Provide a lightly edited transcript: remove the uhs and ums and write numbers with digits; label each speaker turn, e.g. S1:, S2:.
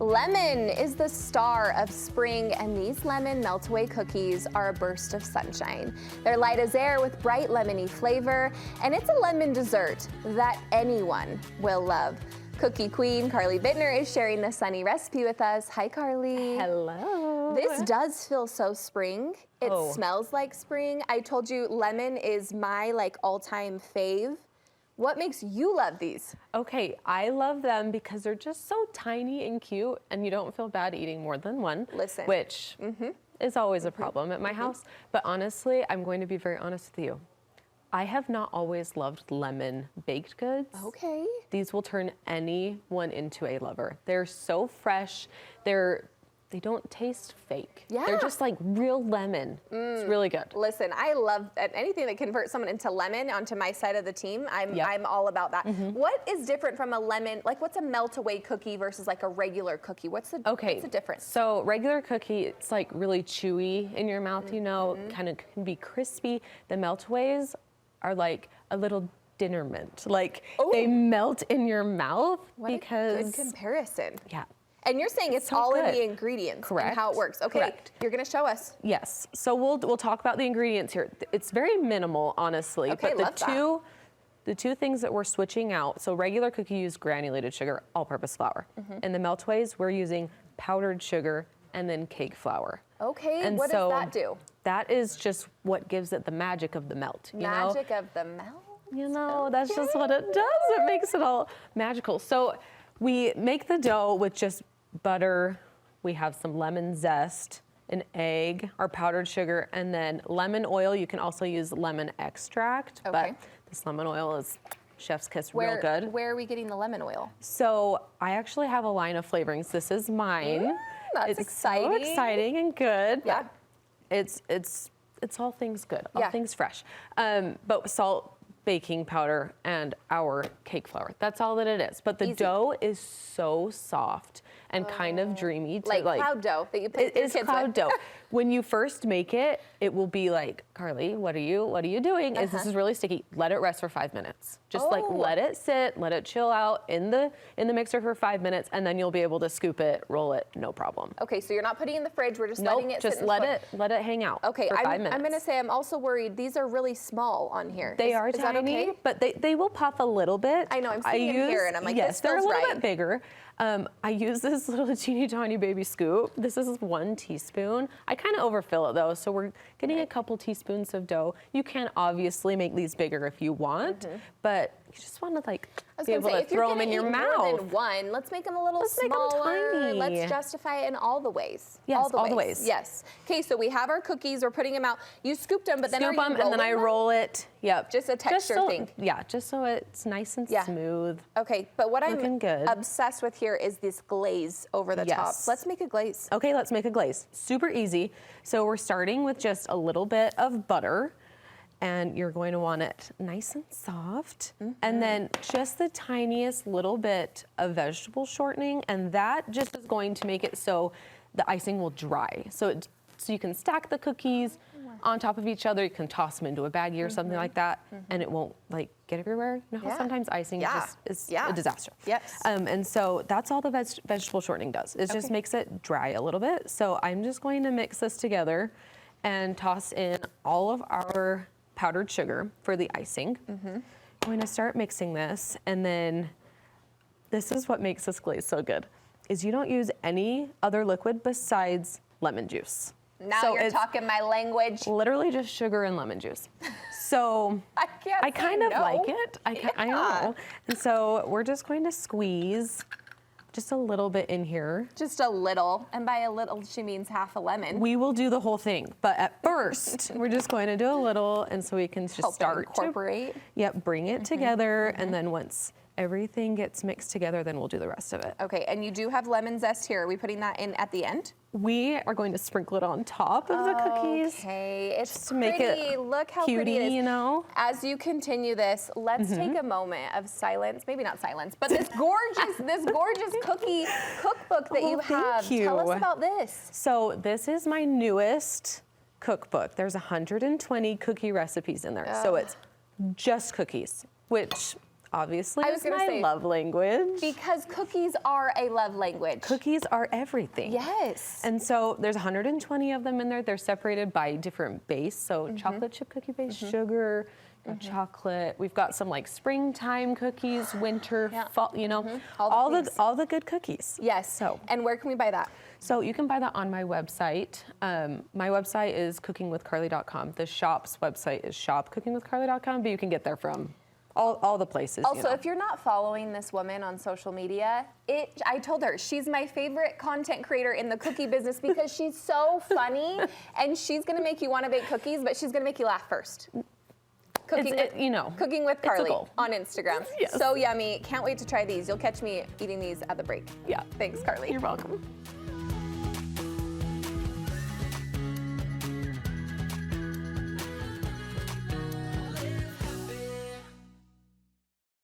S1: Lemon is the star of spring, and these lemon Meltaway cookies are a burst of sunshine. They're light as air with bright lemony flavor, and it's a lemon dessert that anyone will love. Cookie queen Karli Bitner is sharing the sunny recipe with us. Hi, Karli.
S2: Hello.
S1: This does feel so spring. It smells like spring. I told you lemon is my all-time fave. What makes you love these?
S2: Okay, I love them because they're just so tiny and cute, and you don't feel bad eating more than one.
S1: Listen.
S2: Which is always a problem at my house. But honestly, I'm going to be very honest with you. I have not always loved lemon baked goods.
S1: Okay.
S2: These will turn anyone into a lover. They're so fresh. They don't taste fake.
S1: Yeah.
S2: They're just like real lemon. It's really good.
S1: Listen, I love anything that converts someone into lemon onto my side of the team. I'm all about that. What is different from a lemon? What's a Meltaway cookie versus a regular cookie? What's the difference?
S2: So regular cookie, it's really chewy in your mouth, you know, kind of can be crispy. The Meltaways are like a little dinner mint. They melt in your mouth because...
S1: a good comparison.
S2: Yeah.
S1: And you're saying it's so all in the ingredients.
S2: Correct.
S1: And how it works. Okay,
S2: Correct.
S1: You're gonna show us.
S2: Yes. So we'll talk about the ingredients here. It's very minimal, honestly.
S1: Okay,
S2: but the two things that we're switching out, so regular cookie use granulated sugar, all-purpose flour. And the Meltaways, we're using powdered sugar and then cake flour.
S1: Okay,
S2: and
S1: what does that do?
S2: That is just what gives it the magic of the melt.
S1: Magic of the melt?
S2: You know, that's just what it does. It makes it all magical. So we make the dough with just butter. We have some lemon zest, an egg, our powdered sugar, and then lemon oil. You can also use lemon extract, but this lemon oil is chef's kiss, real good.
S1: Where are we getting the lemon oil?
S2: So I actually have a line of flavorings. This is mine.
S1: That's exciting.
S2: So exciting and good.
S1: Yeah.
S2: It's all things good, all things fresh. But salt, baking powder, and our cake flour. That's all that it is. But the dough is so soft and kind of dreamy.
S1: Like cloud dough that you put
S2: It is cloud dough. When you first make it, it will be like, Karli, what are you doing? This is really sticky. Let it rest for 5 minutes. Just let it sit, let it chill out in the mixer for 5 minutes, and then you'll be able to scoop it, roll it, no problem.
S1: Okay, so you're not putting it in the fridge. We're just letting it sit.
S2: Just let it hang out.
S1: Okay,
S2: for 5 minutes.
S1: I'm gonna say I'm also worried. These are really small on here.
S2: They are
S1: is
S2: tiny,
S1: that okay?
S2: but they will puff a little bit.
S1: I know. I'm seeing them here, and I'm like,
S2: yes,
S1: this feels
S2: they're a little
S1: right.
S2: bit bigger. I use this little teeny tiny baby scoop. This is 1 teaspoon. I kind of overfill it though, so we're getting a couple teaspoons of dough. You can obviously make these bigger if you want, but you just want to be able to throw them in your mouth.
S1: More than one, let's make them a little smaller.
S2: Make them tiny.
S1: Let's justify it in all the ways.
S2: Yes, all the ways.
S1: Yes. Okay, so we have our cookies. We're putting them out. You scooped them, but then
S2: Scoop them, and then I roll it. Yep.
S1: Just a texture thing.
S2: Yeah, just so it's nice and smooth.
S1: Okay, but what I'm
S2: good.
S1: obsessed with here is this glaze over the top. Let's make a glaze.
S2: Okay, let's make a glaze. Super easy. So we're starting with just a little bit of butter, and you're going to want it nice and soft. And then just the tiniest little bit of vegetable shortening, and that just is going to make it so the icing will dry. So you can stack the cookies on top of each other. You can toss them into a baggie or something like that, and it won't get everywhere. You know how sometimes icing is a disaster.
S1: Yes.
S2: And so that's all the vegetable shortening does. It just makes it dry a little bit. So I'm just going to mix this together and toss in all of our powdered sugar for the icing. I'm going to start mixing this, and then this is what makes this glaze so good, is you don't use any other liquid besides lemon juice.
S1: Now you're talking my language.
S2: Literally just sugar and lemon juice. So I kind of like it. I know. And so we're just going to squeeze just a little bit in here.
S1: Just a little, and by a little, she means half a lemon.
S2: We will do the whole thing, but at first, we're just going to do a little, and so we can just start
S1: to incorporate.
S2: Bring it together, and then once everything gets mixed together, then we'll do the rest of it.
S1: Okay, and you do have lemon zest here. Are we putting that in at the end?
S2: We are going to sprinkle it on top of the cookies.
S1: Okay, it's
S2: just to make it
S1: look how
S2: cutie,
S1: pretty it is.
S2: You know?
S1: As you continue this, let's take a moment of silence. Maybe not silence, but this gorgeous cookie cookbook that you have.
S2: Thank you.
S1: Tell us about this.
S2: So this is my newest cookbook. There's 120 cookie recipes in there. So it's just cookies, which obviously
S1: I was
S2: is
S1: gonna
S2: my
S1: say,
S2: love language.
S1: because cookies are a love language.
S2: Cookies are everything.
S1: Yes.
S2: And so there's 120 of them in there. They're separated by different base. So chocolate chip cookie base, sugar, chocolate. We've got some like springtime cookies, winter, fall, you know, all the good cookies.
S1: Yes.
S2: So,
S1: and where can we buy that?
S2: so you can buy that on my website. My website is cookingwithkarli.com. The shop's website is shopcookingwithkarli.com, but you can get there from all the places.
S1: Also, if you're not following this woman on social media, I told her she's my favorite content creator in the cookie business because she's so funny and she's gonna make you want to bake cookies, but she's gonna make you laugh first. Cooking with Karli on Instagram.
S2: Yes.
S1: So yummy. Can't wait to try these. You'll catch me eating these at the break.
S2: Yeah.
S1: Thanks, Karli.
S2: You're welcome.